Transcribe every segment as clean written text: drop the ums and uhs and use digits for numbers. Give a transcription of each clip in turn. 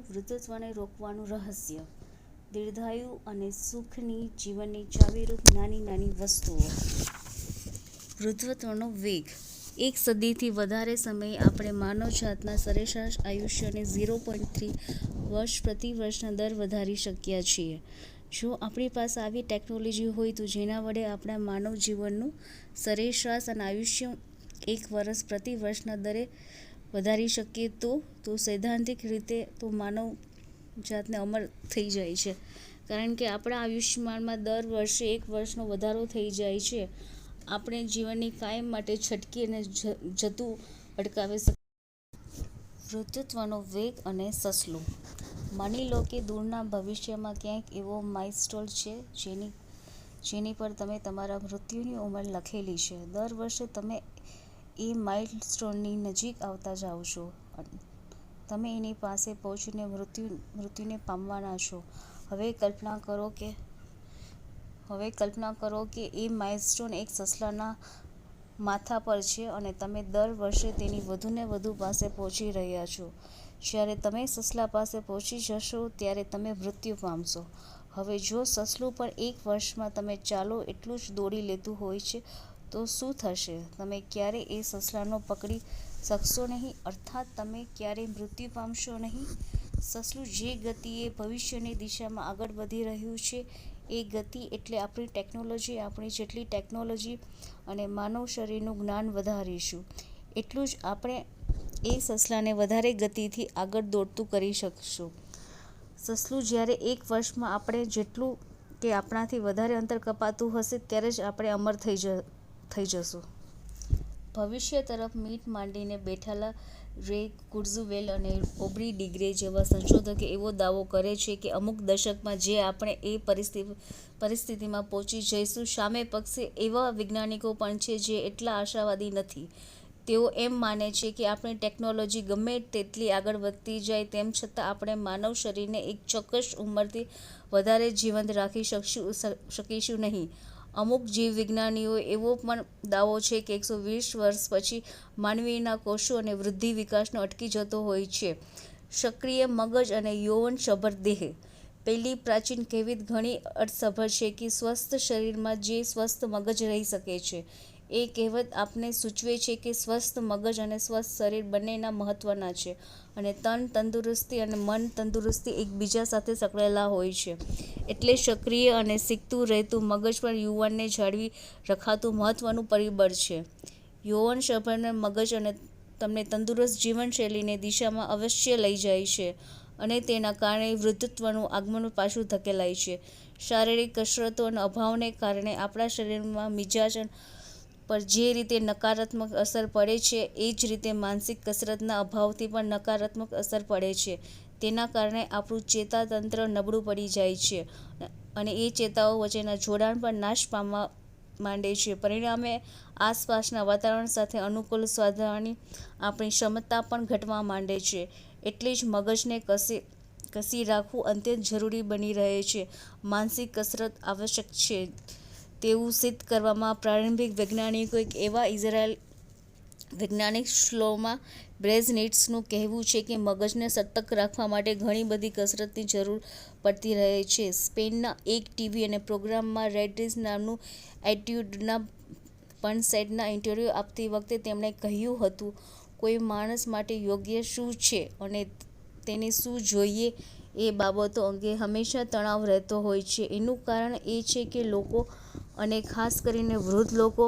વૃદ્ધત્વને રોકવાનું રહસ્ય, દીર્ઘાયુ અને સુખની જીવનની ચાવીરૂપ નાની નાની વસ્તુઓ. વૃદ્ધત્વનો વેગ. એક સદીથી વધારે સમય આપણે માનવજાતના સરેરાશ આયુષ્યને 0.3 વર્ષ પ્રતિ વર્ષના દર વધારી શક્યા છીએ. જો આપણી પાસે આવી ટેકનોલોજી હોય તો જેના વડે આપણા માનવ જીવનનું સરેરાશ આયુષ્ય 1 વર્ષ પ્રતિ વર્ષના દરે વધારી શકીએ તો સૈદ્ધાંતિક રીતે તો માનવ જાતને અમર થઈ જાય છે. કારણ કે આપણા આયુષ્યમાનમાં દર વર્ષે 1 વર્ષનો વધારો થઈ જાય છે. આપણે જીવનની કાયમ માટે છટકી અને જતું અટકાવી શકીએ. વૃદ્ધત્વનો વેગ અને સસલું. માની લો કે દૂરના ભવિષ્યમાં ક્યાંક એવો માઇલસ્ટોન છે જેની પર તમે તમારા મૃત્યુની ઉંમર લખેલી છે. દર વર્ષે તમે એ માઇલસ્ટોનની નજીક આવતા જાઓ છો. તમે એની પાસે પહોંચીને મૃત્યુને પામવાના છો. હવે કલ્પના કરો કે એ માઇલસ્ટોન એક સસલાના માથા પર છે અને તમે દર વર્ષે તેની વધુને વધુ પાસે પહોંચી રહ્યા છો. જ્યારે તમે સસલા પાસે પહોંચી જશો ત્યારે તમે મૃત્યુ પામશો. હવે જો સસલું પણ 1 વર્ષમાં તમે ચાલો એટલું જ દોડી લેતું હોય છે તો શું થશે? તમે ક્યારેય એ સસલાને પકડી શકશો નહીં, અર્થાત તમે ક્યારેય મૃત્યુ પામશો નહીં. સસલું જે ગતિએ ભવિષ્યની દિશામાં આગળ વધી રહ્યું છે એ ગતિ એટલે આપણી ટેકનોલોજી. આપણે જેટલી ટેકનોલોજી અને માનવ શરીરનું જ્ઞાન વધારીશું એટલું જ આપણે એ સસલાને વધારે ગતિથી આગળ દોડતું કરી શકશું. સસલું જ્યારે 1 વર્ષમાં આપણે જેટલું કે આપણાથી વધારે અંતર કપાતું હશે ત્યારે જ આપણે અમર થઈ જશું. ભવિષ્ય તરફ મીટ માંડીને બેઠેલા રે કુર્ઝવેલ અને ઓબ્રી ડિગ્રે જેવા સંશોધકો એવો દાવો કરે છે કે અમુક દશકમાં જે આપણે એ પરિસ્થિતિમાં પહોંચી જઈશું. સામે પક્ષે એવા વૈજ્ઞાનિકો પણ છે જે એટલા આશાવાદી નથી. તેઓ એમ માને છે કે આપણી ટેકનોલોજી ગમે તેટલી આગળ વધતી જાય તેમ છતાં આપણે માનવ શરીરને એક ચોક્કસ ઉંમરથી વધારે જીવંત રાખી શકીશું નહીં. અમુક જીવવિજ્ઞાનીઓનો એવો પણ દાવો છે કે 120 વર્ષ પછી માનવીના કોષો અને વૃદ્ધિ વિકાસનો અટકી જતો હોય છે. સક્રિય મગજ અને યૌવનસભર દેહ. પહેલી પ્રાચીન કહેવત ઘણી અર્થસભર છે કે સ્વસ્થ શરીરમાં જ સ્વસ્થ મગજ રહી શકે છે. એ કહેવત આપણને સૂચવે છે કે સ્વસ્થ મગજ અને સ્વસ્થ શરીર બંનેના મહત્વના છે અને તન તંદુરસ્તી અને મન તંદુરસ્તી એકબીજા સાથે સંકળાયેલા હોય છે. એટલે સક્રિય અને શીખતું રહેતું મગજ પણ યુવાનને જાળવી રખાતું મહત્વનું પરિબળ છે. યૌવનસભર મગજ અને તમને તંદુરસ્ત જીવનશૈલીની દિશામાં અવશ્ય લઈ જાય છે અને તેના કારણે વૃદ્ધત્વનું આગમન પાછું ધકેલાય છે. શારીરિક કસરતોના અભાવને કારણે આપણા શરીરમાં મિજાજ પર જે રીતે નકારાત્મક અસર પડે છે એ જ રીતે માનસિક કસરતના અભાવથી પણ નકારાત્મક અસર પડે છે. તેના કારણે આપણું ચેતાતંત્ર નબળું પડી જાય છે અને એ ચેતાઓ વચ્ચેના જોડાણ પણ નાશ પામવા માંડે છે. પરિણામે આસપાસના વાતાવરણ સાથે અનુકૂળ સાધવાની આપણી ક્ષમતા પણ ઘટવા માંડે છે. એટલે જ મગજને કસી રાખવું અત્યંત જરૂરી બની રહે છે. માનસિક કસરત આવશ્યક છે તેવું સિદ્ધ કરવામાં પ્રારંભિક વૈજ્ઞાનિકો એવા ઇઝરાયેલી વૈજ્ઞાનિક શ્લોમો બ્રેઝનિટ્ઝનું કહેવું છે કે મગજને સતર્ક રાખવા માટે ઘણી બધી કસરતની જરૂર પડતી રહે છે. સ્પેનના એક ટીવી અને પ્રોગ્રામમાં રેડ્રીસ નામનું એટ્યુડના પણસેટના ઇન્ટરવ્યૂ આપતી વખતે તેમણે કહ્યું હતું, કોઈ માણસ માટે યોગ્ય શું છે અને તેને શું જોઈએ એ બાબતો અંગે હંમેશા તણાવ રહેતો હોય છે. એનું કારણ એ છે કે લોકો અને ખાસ કરીને વૃદ્ધ લોકો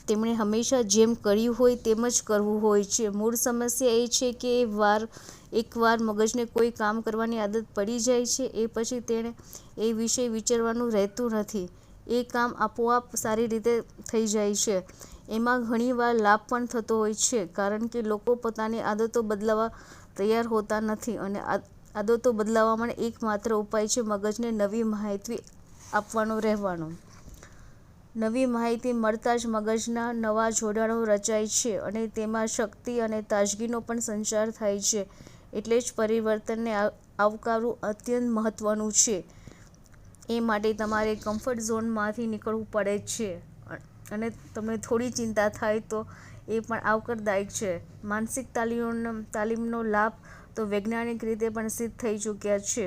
તેમણે હંમેશા જેમ કર્યું હોય તેમ જ કરવું હોય છે. મૂળ સમસ્યા એ છે કે એકવાર મગજને કોઈ કામ કરવાની આદત પડી જાય છે એ પછી તેણે એ વિશે વિચારવાનું રહેતું નથી. એ કામ આપોઆપ સારી રીતે થઈ જાય છે. એમાં ઘણીવાર લાભ પણ થતો હોય છે કારણ કે લોકો પોતાની આદતો બદલવા તૈયાર હોતા નથી અને આદતો બદલવાનો એકમાત્ર ઉપાય છે મગજને નવી માહિતી આપવાનો રહેવાનો. નવી માહિતી મળતાં જ મગજના નવા જોડાણો રચાય છે અને તેમાં શક્તિ અને તાજગીનો પણ સંચાર થાય છે. એટલે જ પરિવર્તનને આવકારવું અત્યંત મહત્વનું છે. એ માટે તમારે કમ્ફર્ટ ઝોનમાંથી નીકળવું પડે છે અને તમને થોડી ચિંતા થાય તો એ પણ આવકારદાયક છે. માનસિક તાલીમનો લાભ તો વૈજ્ઞાનિક રીતે પણ સિદ્ધ થઈ ચૂક્યા છે.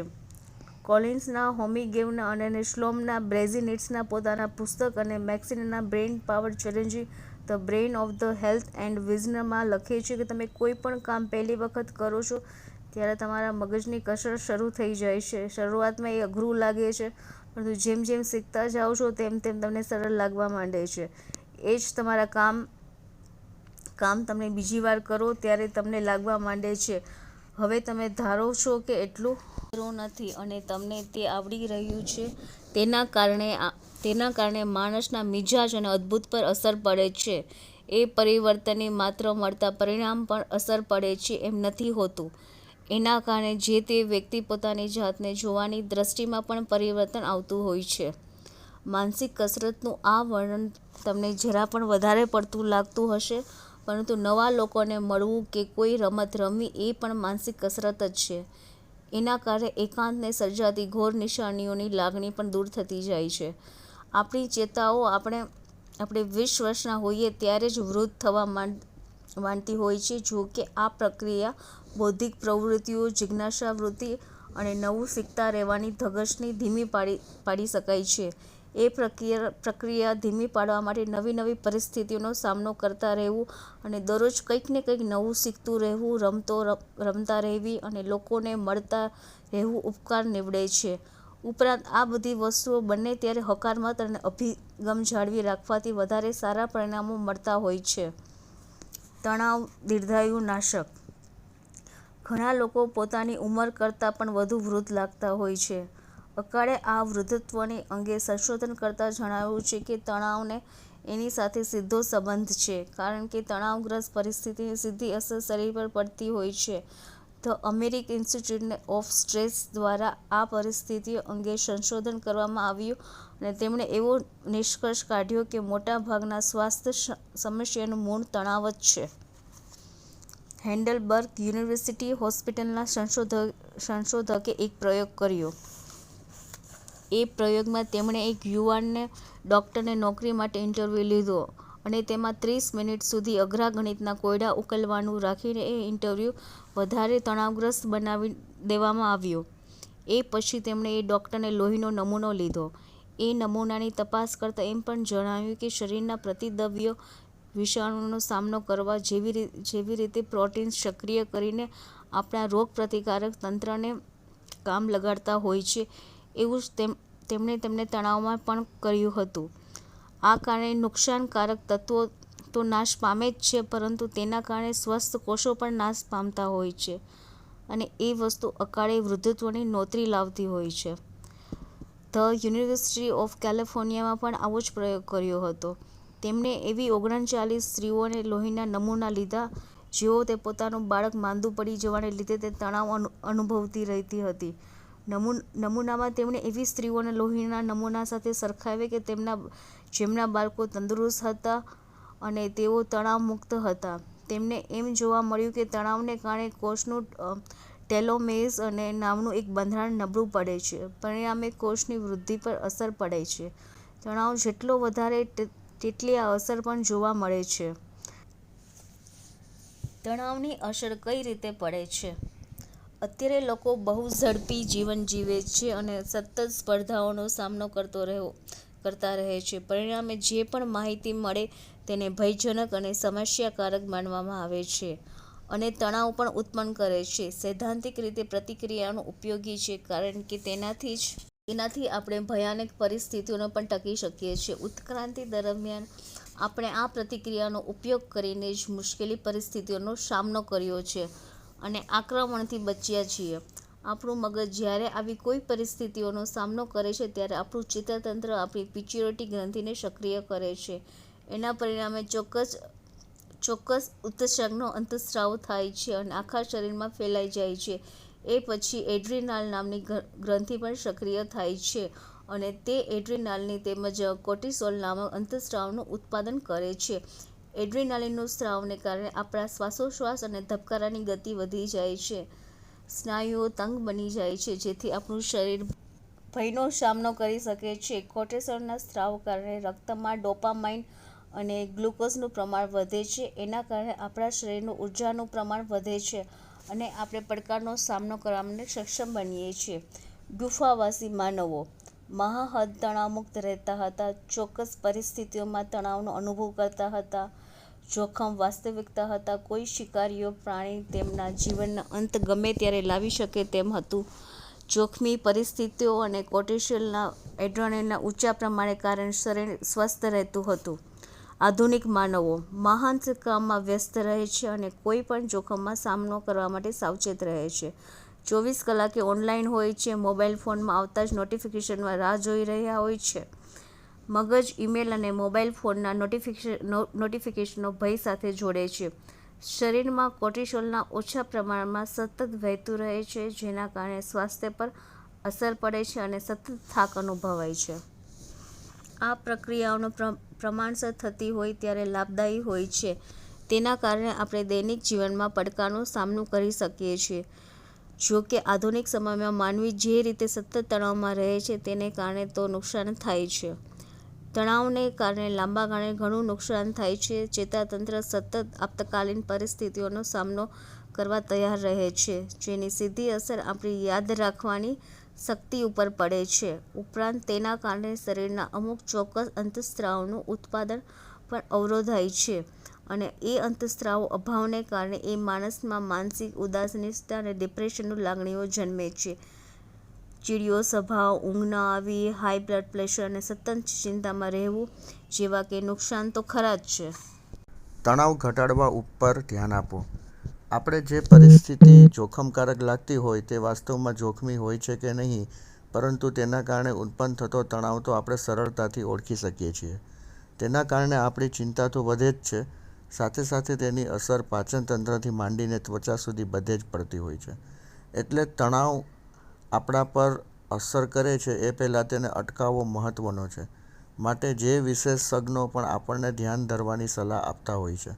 કોલિન્સના, હોમીગેવના અને શ્લોમના બ્રેઝિનિટ્સના પોતાના પુસ્તક અને મેક્સિનના brain power challenging the brain of the health and વિઝનમાં લખે છે કે તમે કોઈ પણ કામ પહેલી વખત કરો છો ત્યારે તમારા મગજની કસરત શરૂ થઈ જાય છે. શરૂઆતમાં એ અઘરું લાગે છે, પરંતુ જેમ જેમ શીખતા જાઓ છો તેમ તેમ તમને સરળ લાગવા માંડે છે. એ જ તમારા કામ તમે બીજી વાર કરો ત્યારે તમને લાગવા માંડે છે હવે તમે ધારો છો કે એટલું અઘરું નથી અને તમને તે આવડી રહ્યું છે. તેના કારણે માણસના મિજાજ અને અદભુત પર અસર પડે છે. એ પરિવર્તનની માત્ર મળતા પરિણામ પર અસર પડે છે એમ નથી હોતું. એના કારણે જે તે વ્યક્તિ પોતાની જાતને જોવાની દ્રષ્ટિમાં પણ પરિવર્તન આવતું હોય છે. માનસિક કસરતનું આ વર્ણન તમને જરા પણ વધારે પડતું લાગતું હશે, પરંતુ નવા લોકોને મળવું કે કોઈ રમત રમવી એ પણ માનસિક કસરત જ છે. એના કારણે એકાંતને સર્જાતી ઘોર નિશાનીઓની લાગણી પણ દૂર થતી જાય છે. આપણી ચેતાઓ આપણે 20 વર્ષના હોઈએ ત્યારે જ વૃદ્ધ થવા માંડતી હોય છે. જો કે આ પ્રક્રિયા બૌદ્ધિક પ્રવૃત્તિઓ, જિજ્ઞાસા વૃત્તિ અને નવું શીખતા રહેવાની ધગશની ધીમી પાડી શકાય છે. એ પ્રક્રિયા ધીમી પાડવા માટે નવી પરિસ્થિતિઓનો સામનો કરતા રહેવું અને દરરોજ કંઈક ને કંઈક નવું શીખતું રહેવું, રમતા રહેવી અને લોકોને મળતા રહેવું ઉપકાર નીવડે છે. ઉપરાંત આ બધી વસ્તુઓ બને ત્યારે હકારાત્મક અને અભિગમ જાળવી રાખવાથી વધારે સારા પરિણામો મળતા હોય છે. તણાવ દીર્ઘાયુ નાશક. ઘણા લોકો પોતાની ઉંમર કરતાં પણ વધુ વૃદ્ધ લાગતા હોય છે. અકાળે આ વૃદ્ધત્વની અંગે સંશોધન કરતાં જણાવ્યું છે કે તણાવને એની સાથે સીધો સંબંધ છે, કારણ કે તણાવગ્રસ્ત પરિસ્થિતિની સીધી અસર શરીર પર પડતી હોય છે. The American institute of stress દ્વારા આ પરિસ્થિતિઓ અંગે સંશોધન કરવામાં આવ્યું અને તેમણે એવો નિષ્કર્ષ કાઢ્યો કે મોટાભાગના સ્વાસ્થ્ય સમસ્યાનું મૂળ તણાવ જ છે. હેઇડલબર્ગ યુનિવર્સિટી હોસ્પિટલના સંશોધકે એક પ્રયોગ કર્યો. એ પ્રયોગમાં તેમણે એક યુવાન ડૉક્ટરને નોકરી માટે ઇન્ટરવ્યૂ લીધો અને તેમાં 30 મિનિટ સુધી અઘરા ગણિતના કોયડા ઉકેલવાનું રાખીને એ ઇન્ટરવ્યૂ વધારે તણાવગ્રસ્ત બનાવી દેવામાં આવ્યો. એ પછી તેમણે એ ડૉક્ટરને લોહીનો નમૂનો લીધો. એ નમૂનાની તપાસ કરતાં એમ પણ જણાયું કે શરીરના પ્રતિદ્રવ્યો વિષાણુનો સામનો કરવા જેવી રીતે પ્રોટીન્સ સક્રિય કરીને આપણા રોગપ્રતિકારક તંત્રને કામ લગાડતા હોય છે, એવું જ તેમણે તણાવમાં પણ કર્યું હતું. આ કારણે નુકસાનકારક તત્વો તો નાશ પામે જ છે, પરંતુ તેના કારણે સ્વસ્થ કોષો પણ નાશ પામતા હોય છે અને એ વસ્તુ અકાળે વૃદ્ધત્વની નોતરી લાવતી હોય છે. ધ યુનિવર્સિટી ઓફ કેલિફોર્નિયામાં પણ આવો જ પ્રયોગ કર્યો હતો. તેમણે એવી 39 સ્ત્રીઓને લોહીના નમૂના લીધા જેઓ તે પોતાનું બાળક માંદું પડી જવાને લીધે તે તણાવ અનુભવતી રહેતી હતી. નમૂનામાં તેમણે એવી સ્ત્રીઓને લોહીના નમૂના સાથે સરખાવ્યા કે જેમના બાળકો તંદુરસ્ત હતા અને તેઓ તણાવમુક્ત હતા. તેમને એમ જોવા મળ્યું કે તણાવને કારણે કોષનું ટેલોમેરેઝ નામનું એક બંધારણ નબળું પડે છે. પરિણામે કોષની વૃદ્ધિ પર અસર પડે છે. તણાવ જેટલો વધારે તેટલી આ અસર પણ જોવા મળે છે. તણાવની અસર કઈ રીતે પડે છે? અત્યારે લોકો બહુ ઝડપી જીવન જીવે છે અને સતત સ્પર્ધાઓનો સામનો કરતા રહે છે. પરિણામે જે પણ માહિતી મળે તેને ભયજનક અને સમસ્યાકારક માનવામાં આવે છે અને તણાવ પણ ઉત્પન્ન કરે છે. સૈદ્ધાંતિક રીતે પ્રતિક્રિયાઓ ઉપયોગી છે, કારણ કે તેનાથી આપણે ભયાનક પરિસ્થિતિઓમાં પણ ટકી શકીએ છીએ. ઉત્ક્રાંતિ દરમિયાન આપણે આ પ્રતિક્રિયાનો ઉપયોગ કરીને જ મુશ્કેલ પરિસ્થિતિઓનો સામનો કર્યો છે અને આક્રમણથી બચ્યા છીએ. આપણું મગજ જ્યારે આવી કોઈ પરિસ્થિતિઓનો સામનો કરે છે ત્યારે આપણું ચેતાતંત્ર આપણી પિટ્યુટરી ગ્રંથિને સક્રિય કરે છે. એના પરિણામે ચોક્કસ ઉત્સેચકનો અંતઃસ્રાવ થાય છે અને આખા શરીરમાં ફેલાઈ જાય છે. એ પછી એડ્રીનાલ નામની ગ્રંથિ પણ સક્રિય થાય છે અને તે એડ્રીનાલિન તેમજ કોર્ટિસોલ નામક અંતઃસ્રાવનું ઉત્પાદન કરે છે. એડ્રીનાલિનના સ્રાવને કારણે આપણા શ્વાસોચ્છ્વાસ અને ધબકારાની ગતિ વધી જાય છે. સ્નાયુઓ તંગ બની જાય છે, જેથી આપણું શરીર ભયનો સામનો કરી શકે છે. કોર્ટિસોલના સ્રાવના કારણે રક્તમાં ડોપામાઇન અને ગ્લુકોઝનું પ્રમાણ વધે છે. એના કારણે આપણા શરીરમાં ઊર્જાનું પ્રમાણ વધે છે અને આપણે પડકારનો સામનો કરવા માટે સક્ષમ બનીએ છીએ. ગુફાવાસી માનવો મહાહદ તણાવમુક્ત રહેતા હતા, ચોક્કસ પરિસ્થિતિઓમાં તણાવનો અનુભવ કરતા હતા, જોખમ વાસ્તવિકતા હતા. કોઈ શિકારીઓ પ્રાણી તેમના જીવનના અંત ગમે ત્યારે લાવી શકે તેમ હતું. જોખમી પરિસ્થિતિઓ અને કોર્ટિસોલના એડ્રેનાલિનના ઊંચા પ્રમાણને કારણે શરીર સ્વસ્થ રહેતું હતું. આધુનિક માનવો મહાન કામમાં વ્યસ્ત રહે છે અને કોઈ પણ જોખમમાં સામનો કરવા માટે સાવચેત રહે છે. 24 કલાકે ઓનલાઈન હોય છે, મોબાઈલ ફોનમાં આવતા જ નોટિફિકેશનમાં રાહ જોઈ રહ્યા હોય છે. મગજ ઈમેલ અને મોબાઈલ ફોનના નોટિફિકેશનો ભય સાથે જોડે છે. શરીરમાં કોર્ટિસોલના ઓછા પ્રમાણમાં સતત વહેતું રહે છે, જેના કારણે સ્વાસ્થ્ય પર અસર પડે છે અને સતત થાક અનુભવાય છે. આ પ્રક્રિયાઓનો પ્રમાણસર થતી હોય ત્યારે લાભદાયી હોય છે. તેના કારણે આપણે દૈનિક જીવનમાં પડકારનો સામનો કરી શકીએ છીએ. જો કે આધુનિક સમયમાં માનવી જે રીતે સતત તણાવમાં રહે છે તેને કારણે તો નુકસાન થાય છે. તણાવને કારણે લાંબા ગાળે ઘણું નુકસાન થાય છે. ચેતાતંત્ર સતત આપતકાલીન પરિસ્થિતિઓનો સામનો કરવા તૈયાર રહે છે, જેની સીધી અસર આપણી યાદ રાખવાની શક્તિ ઉપર પડે છે. ઉપરાંત તેના કારણે શરીરના અમુક ચોક્કસ અંતઃસ્ત્રાવોનું ઉત્પાદન પણ અવરોધાય છે અને એ અંતઃસ્ત્રાવો અભાવને કારણે એ માણસમાં માનસિક ઉદાસીનતા અને ડિપ્રેશનની લાગણીઓ જન્મે છે. ચીડિયો સ્વભાવ, ઊંઘ ન આવવી, હાઈ બ્લડ પ્રેશર અને સતત ચિંતામાં રહેવું જેવા કે નુકસાન તો ખરા જ છે. તણાવ ઘટાડવા ઉપર ધ્યાન આપો. આપણે જે પરિસ્થિતિ જોખમકારક લાગતી હોય તે વાસ્તવમાં જોખમી હોય છે કે નહીં, પરંતુ તેના કારણે ઉત્પન્ન થતો તણાવ તો આપણે સરળતાથી ઓળખી શકીએ છીએ. તેના કારણે આપણી ચિંતા તો વધે જ છે, સાથે સાથે તેની અસર પાચનતંત્રથી માંડીને ત્વચા સુધી બધે જ પડતી હોય છે. એટલે તણાવ આપણા પર અસર કરે છે એ પહેલાં તેને અટકાવવો મહત્ત્વનો છે. માટે જે વિશેષજ્ઞો પણ આપણને ધ્યાન ધરવાની સલાહ આપતા હોય છે.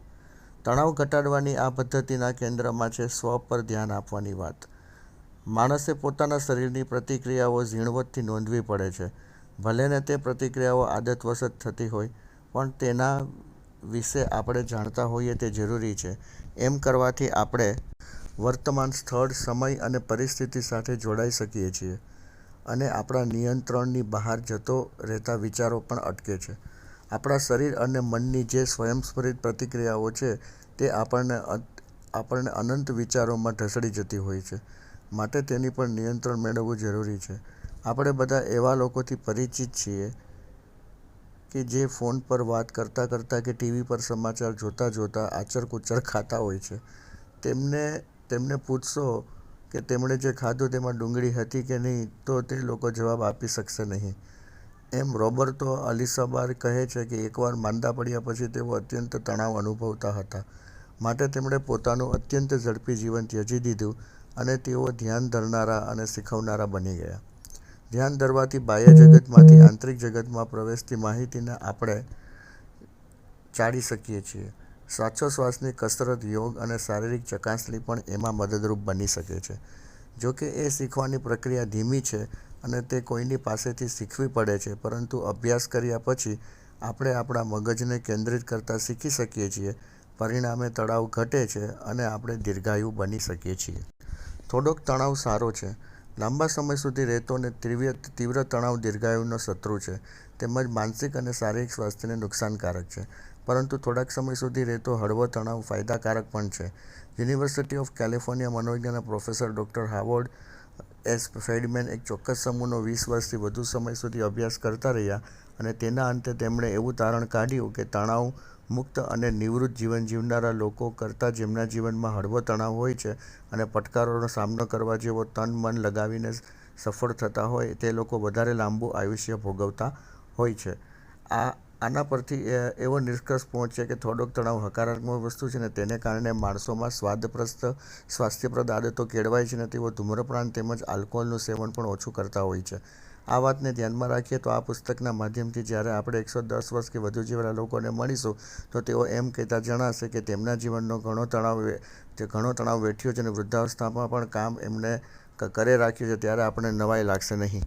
તણાવ ઘટાડવાની આ પદ્ધતિના કેન્દ્રમાં છે સ્વ પર ધ્યાન આપવાની વાત. માણસે પોતાના શરીરની પ્રતિક્રિયાઓ ઝીણવટથી નોંધવી પડે છે. ભલેને તે પ્રતિક્રિયાઓ આદતવશ જ થતી હોય, પણ તેના વિશે આપણે જાણતા હોઈએ તે જરૂરી છે. એમ કરવાથી આપણે વર્તમાન સ્થળ, સમય અને પરિસ્થિતિ સાથે જોડાઈ શકીએ છીએ અને આપણા નિયંત્રણની બહાર જતો રહેતા વિચારો પણ અટકે છે. આપણા શરીર અને મનની જે સ્વયંસ્ફુરિત પ્રતિક્રિયાઓ છે તે આપણને અનંત વિચારોમાં ઢસડી જતી હોય છે. માટે તેની પર નિયંત્રણ મેળવવું જરૂરી છે. આપણે બધા એવા લોકોથી પરિચિત છીએ કે જે ફોન પર વાત કરતાં કરતાં કે ટીવી પર સમાચાર જોતાં જોતાં આચર-કૂચર ખાતા હોય છે. તેમને પૂછશો કે તેમણે જે ખાધું તેમાં ડુંગળી હતી કે નહીં, તો તે લોકો જવાબ આપી શકશે નહીં. એમ રોબર્તો અલિસાબાર કહે છે કે એકવાર માંદા પડ્યા પછી તેઓ અત્યંત તણાવ અનુભવતા હતા. માટે તેમણે પોતાનું અત્યંત ઝડપી જીવન ત્યજી દીધું અને તેઓ ધ્યાન ધરનારા અને શીખવનારા બની ગયા. ધ્યાન ધરવાથી બાહ્ય જગતમાંથી આંતરિક જગતમાં પ્રવેશતી માહિતીને આપણે ચાળી શકીએ છીએ. શ્વાસોચ્છ્વાસની કસરત, યોગ અને શારીરિક ચકાસણી પણ એમાં મદદરૂપ બની શકે છે. જો કે એ શીખવાની પ્રક્રિયા ધીમી છે અને તે કોઈની પાસેથી શીખવી પડે છે, પરંતુ અભ્યાસ કર્યા પછી આપણે આપણા મગજને કેન્દ્રિત કરતાં શીખી શકીએ છીએ. પરિણામે તણાવ ઘટે છે અને આપણે દીર્ઘાયુ બની શકીએ છીએ. થોડોક તણાવ સારો છે. લાંબા સમય સુધી રહેતો અને તીવ્ર તણાવ દીર્ઘાયુનો શત્રુ છે, તેમજ માનસિક અને શારીરિક સ્વાસ્થ્યને નુકસાનકારક છે. પરંતુ થોડાક સમય સુધી રહેતો હળવો તણાવ ફાયદાકારક પણ છે. યુનિવર્સિટી ઓફ કેલિફોર્નિયા મનોવિજ્ઞાનના પ્રોફેસર ડૉ. Howard S. ફેલ્ડમેન એક ચોક્કસ સમૂહનો 20 વર્ષથી વધુ સમય સુધી અભ્યાસ કરતા રહ્યા અને તેના અંતે તેમણે એવું તારણ કાઢ્યું કે તણાવ મુક્ત અને નિવૃત્ત જીવન જીવનારા લોકો કરતાં જેમના જીવનમાં હળવો તણાવ હોય છે અને પડકારોનો સામનો કરવા જેવો તન-મન લગાવીને સફળ થતા હોય, તે લોકો વધારે લાંબુ આયુષ્ય ભોગવતા હોય છે. આના પરથી એવો નિષ્કર્ષ પહોંચે કે થોડોક તણાવ હકારાત્મક વસ્તુ છે અને તેને કારણે માણસોમાં સ્વાસ્થ્યપ્રદ આદતો કેળવાય છે અને તેઓ ધૂમ્રપાન તેમજ આલ્કોહોલનું સેવન પણ ઓછું કરતા હોય છે. આ વાતને ધ્યાનમાં રાખીએ તો આ પુસ્તકના માધ્યમથી જ્યારે આપણે 110 વર્ષ કે વધુ જીવેલા લોકોને મળીશું તો તેઓ એમ કહેતા જણાશે કે તેમના જીવનનો ઘણો તણાવ વેઠ્યો છે અને વૃદ્ધાવસ્થામાં પણ કામ એમને કરે રાખ્યું છે. ત્યારે આપણને નવાઈ લાગશે નહીં.